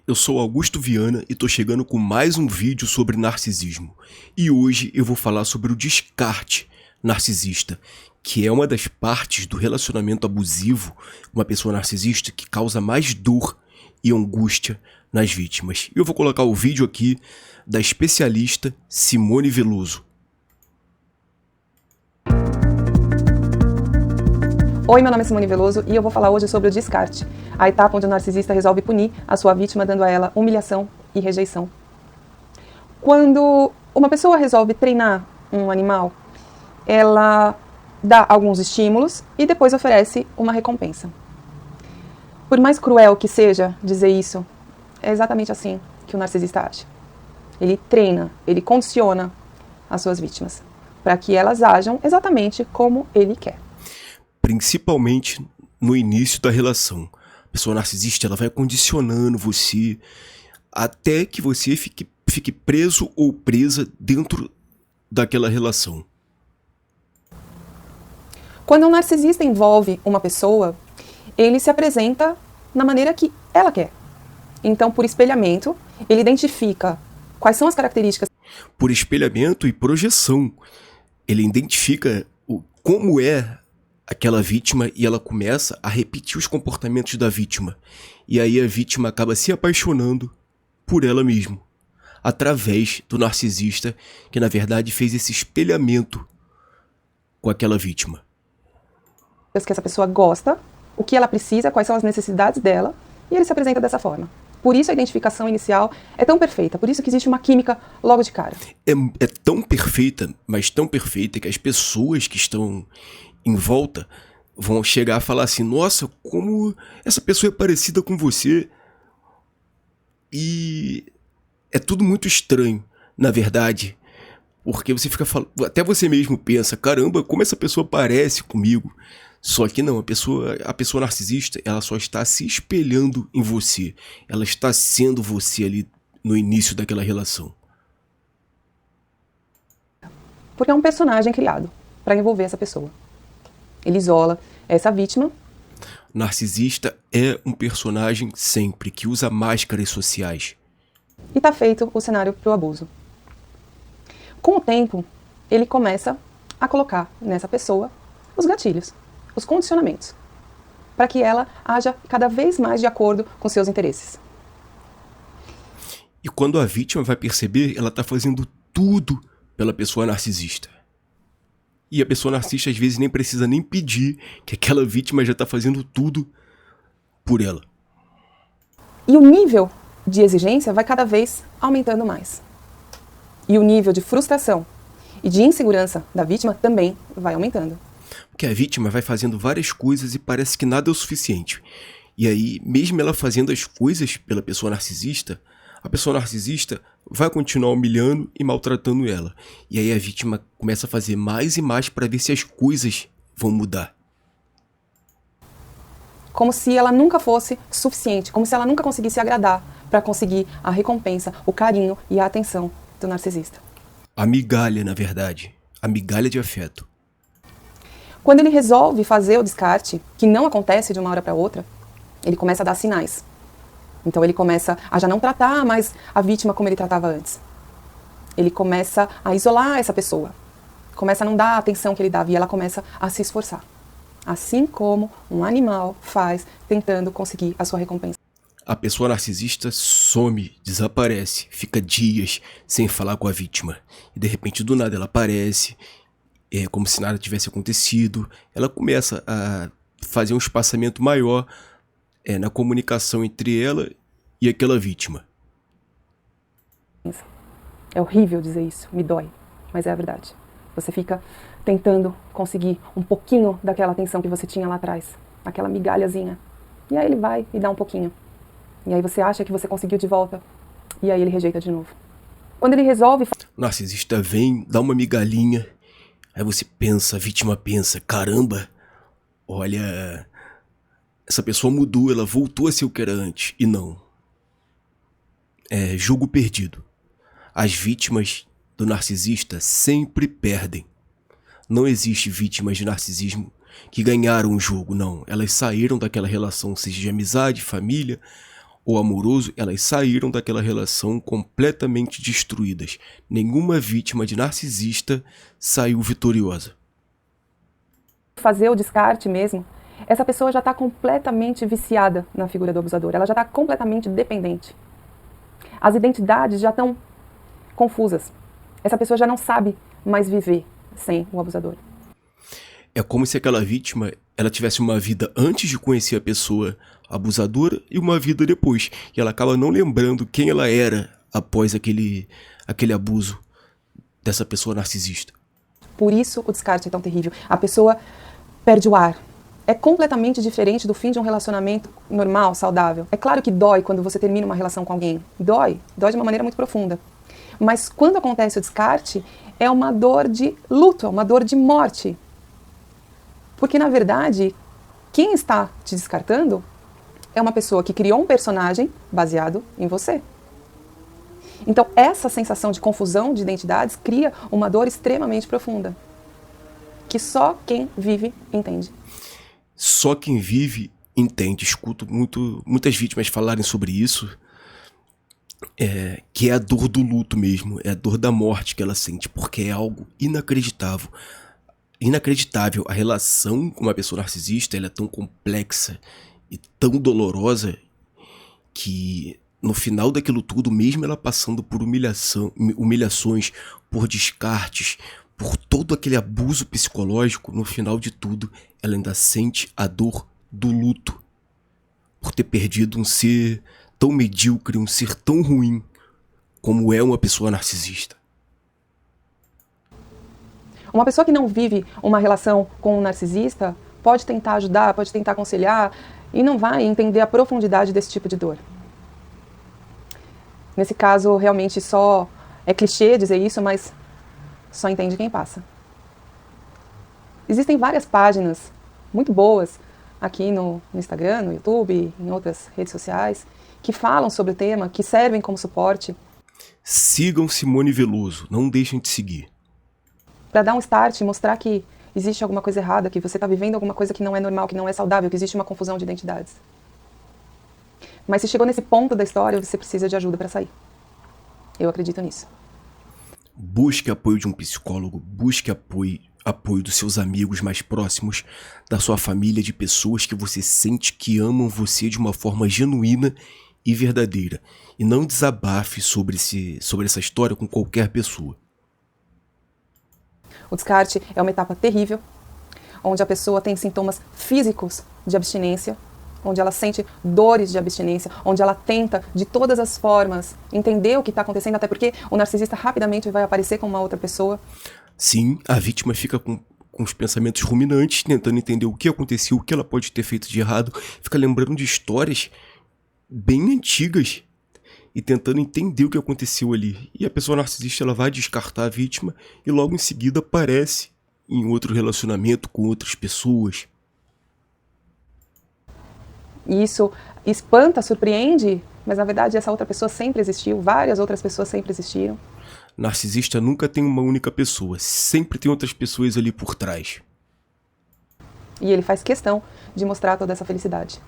Eu sou Augusto Viana e tô chegando com mais um vídeo sobre narcisismo. E hoje eu vou falar sobre o descarte narcisista, que é uma das partes do relacionamento abusivo, uma pessoa narcisista que causa mais dor e angústia nas vítimas. Eu vou colocar o vídeo aqui da especialista Simone Veloso. Oi, meu nome é Simone Veloso e eu vou falar hoje sobre o descarte, a etapa onde o narcisista resolve punir a sua vítima dando a ela humilhação e rejeição. Quando uma pessoa resolve treinar um animal, ela dá alguns estímulos e depois oferece uma recompensa. Por mais cruel que seja dizer isso, é exatamente assim que o narcisista age. Ele treina, ele condiciona as suas vítimas para que elas ajam exatamente como ele quer. Principalmente no início da relação. A pessoa narcisista, ela vai condicionando você até que você fique preso ou presa dentro daquela relação. Quando um narcisista envolve uma pessoa, ele se apresenta na maneira que ela quer. Então, por espelhamento, ele identifica quais são as características. Por espelhamento e projeção, ele identifica como é aquela vítima e ela começa a repetir os comportamentos da vítima. E aí a vítima acaba se apaixonando por ela mesma, através do narcisista que na verdade fez esse espelhamento com aquela vítima. Que essa pessoa gosta, o que ela precisa, quais são as necessidades dela, e ele se apresenta dessa forma. Por isso a identificação inicial é tão perfeita, por isso que existe uma química logo de cara. É tão perfeita, mas tão perfeita que as pessoas que estão em volta vão chegar a falar assim: nossa, como essa pessoa é parecida com você. E é tudo muito estranho, na verdade, porque você fica falando, até você mesmo pensa, caramba, como essa pessoa parece comigo. Só que não, a pessoa narcisista, ela só está se espelhando em você. Ela está sendo você ali no início daquela relação. Porque é um personagem criado para envolver essa pessoa. Ele isola essa vítima. Narcisista é um personagem sempre que usa máscaras sociais. E está feito o cenário para o abuso. Com o tempo, ele começa a colocar nessa pessoa os gatilhos, os condicionamentos, para que ela haja cada vez mais de acordo com seus interesses. E quando a vítima vai perceber, ela está fazendo tudo pela pessoa narcisista. E a pessoa narcisista às vezes nem precisa nem pedir, que aquela vítima já está fazendo tudo por ela. E o nível de exigência vai cada vez aumentando mais. E o nível de frustração e de insegurança da vítima também vai aumentando. Porque a vítima vai fazendo várias coisas e parece que nada é o suficiente. E aí, mesmo ela fazendo as coisas pela pessoa narcisista, a pessoa narcisista vai continuar humilhando e maltratando ela. E aí a vítima começa a fazer mais e mais para ver se as coisas vão mudar. Como se ela nunca fosse suficiente, como se ela nunca conseguisse agradar para conseguir a recompensa, o carinho e a atenção do narcisista. A migalha, na verdade. A migalha de afeto. Quando ele resolve fazer o descarte, que não acontece de uma hora para outra, ele começa a dar sinais. Então ele começa a já não tratar mais a vítima como ele tratava antes. Ele começa a isolar essa pessoa. Começa a não dar a atenção que ele dava e ela começa a se esforçar. Assim como um animal faz tentando conseguir a sua recompensa. A pessoa narcisista some, desaparece, fica dias sem falar com a vítima. E de repente do nada ela aparece, como se nada tivesse acontecido. Ela começa a fazer um espaçamento maior na comunicação entre ela e aquela vítima. É horrível dizer isso, me dói, mas é a verdade. Você fica tentando conseguir um pouquinho daquela atenção que você tinha lá atrás, aquela migalhazinha. E aí ele vai e dá um pouquinho. E aí você acha que você conseguiu de volta, e aí ele rejeita de novo. Quando ele resolve... O narcisista vem, dá uma migalhinha, aí você pensa, a vítima pensa, caramba, olha, essa pessoa mudou, ela voltou a ser o que era antes. E não. É jogo perdido. As vítimas do narcisista sempre perdem. Não existe vítimas de narcisismo que ganharam o jogo, não. Elas saíram daquela relação, seja de amizade, família ou amoroso, elas saíram daquela relação completamente destruídas. Nenhuma vítima de narcisista saiu vitoriosa. Fazer o descarte mesmo, essa pessoa já está completamente viciada na figura do abusador, ela já está completamente dependente. As identidades já estão confusas. Essa pessoa já não sabe mais viver sem o abusador. É como se aquela vítima ela tivesse uma vida antes de conhecer a pessoa abusadora e uma vida depois. E ela acaba não lembrando quem ela era após aquele abuso dessa pessoa narcisista. Por isso o descarte é tão terrível. A pessoa perde o ar. É completamente diferente do fim de um relacionamento normal, saudável. É claro que dói quando você termina uma relação com alguém. Dói de uma maneira muito profunda. Mas quando acontece o descarte, é uma dor de luto, é uma dor de morte. Porque, na verdade, quem está te descartando é uma pessoa que criou um personagem baseado em você. Então, essa sensação de confusão de identidades cria uma dor extremamente profunda, que só quem vive entende. Só quem vive entende. Escuto muitas vítimas falarem sobre isso, que é a dor do luto mesmo, é a dor da morte que ela sente, porque é algo inacreditável. Inacreditável. A relação com uma pessoa narcisista ela é tão complexa e tão dolorosa que no final daquilo tudo, mesmo ela passando por humilhações, por descartes, por todo aquele abuso psicológico, no final de tudo, ela ainda sente a dor do luto por ter perdido um ser tão medíocre, um ser tão ruim como é uma pessoa narcisista. Uma pessoa que não vive uma relação com um narcisista pode tentar ajudar, pode tentar aconselhar e não vai entender a profundidade desse tipo de dor. Nesse caso, realmente só é clichê dizer isso, mas só entende quem passa. Existem várias páginas muito boas aqui no Instagram, no YouTube, em outras redes sociais, que falam sobre o tema, que servem como suporte. Sigam Simone Veloso, não deixem de seguir. Para dar um start e mostrar que existe alguma coisa errada, que você está vivendo alguma coisa que não é normal, que não é saudável, que existe uma confusão de identidades. Mas se chegou nesse ponto da história, você precisa de ajuda para sair. Eu acredito nisso. Busque apoio de um psicólogo, busque apoio dos seus amigos mais próximos, da sua família, de pessoas que você sente que amam você de uma forma genuína e verdadeira. E não desabafe sobre essa história com qualquer pessoa. O descarte é uma etapa terrível, onde a pessoa tem sintomas físicos de abstinência, onde ela sente dores de abstinência, onde ela tenta, de todas as formas, entender o que está acontecendo, até porque o narcisista rapidamente vai aparecer com uma outra pessoa. Sim, a vítima fica com os pensamentos ruminantes, tentando entender o que aconteceu, o que ela pode ter feito de errado, fica lembrando de histórias bem antigas e tentando entender o que aconteceu ali. E a pessoa narcisista ela vai descartar a vítima e logo em seguida aparece em outro relacionamento com outras pessoas. E isso espanta, surpreende, mas na verdade essa outra pessoa sempre existiu, várias outras pessoas sempre existiram. Narcisista nunca tem uma única pessoa, sempre tem outras pessoas ali por trás. E ele faz questão de mostrar toda essa felicidade.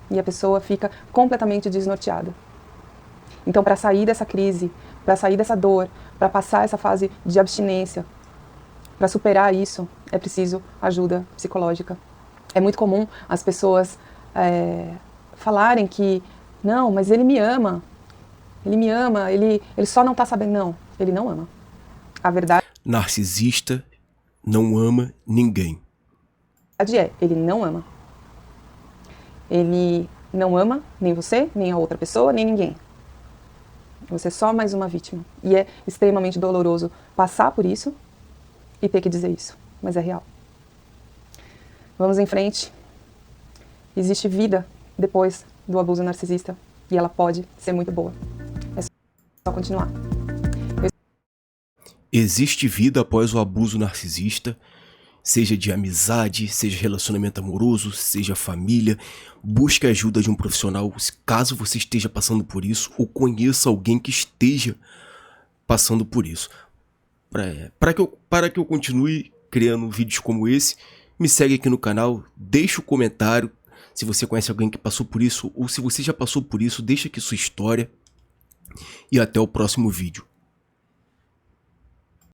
E a pessoa fica completamente desnorteada. Então, para sair dessa crise, para sair dessa dor, para passar essa fase de abstinência, para superar isso, é preciso ajuda psicológica. É muito comum as pessoas falarem que, não, mas ele me ama, ele só não está sabendo. Não, ele não ama. A verdade Narcisista não ama ninguém. ele não ama. Ele não ama nem você, nem a outra pessoa, nem ninguém. Você é só mais uma vítima. E é extremamente doloroso passar por isso e ter que dizer isso. Mas é real. Vamos em frente. Existe vida depois do abuso narcisista. E ela pode ser muito boa. É só continuar. Existe vida após o abuso narcisista, seja de amizade, seja relacionamento amoroso, seja família. Busque a ajuda de um profissional caso você esteja passando por isso ou conheça alguém que esteja passando por isso. Para que eu continue criando vídeos como esse, me segue aqui no canal, deixa o comentário, Se você conhece alguém que passou por isso, ou se você já passou por isso, deixa aqui sua história. E até o próximo vídeo.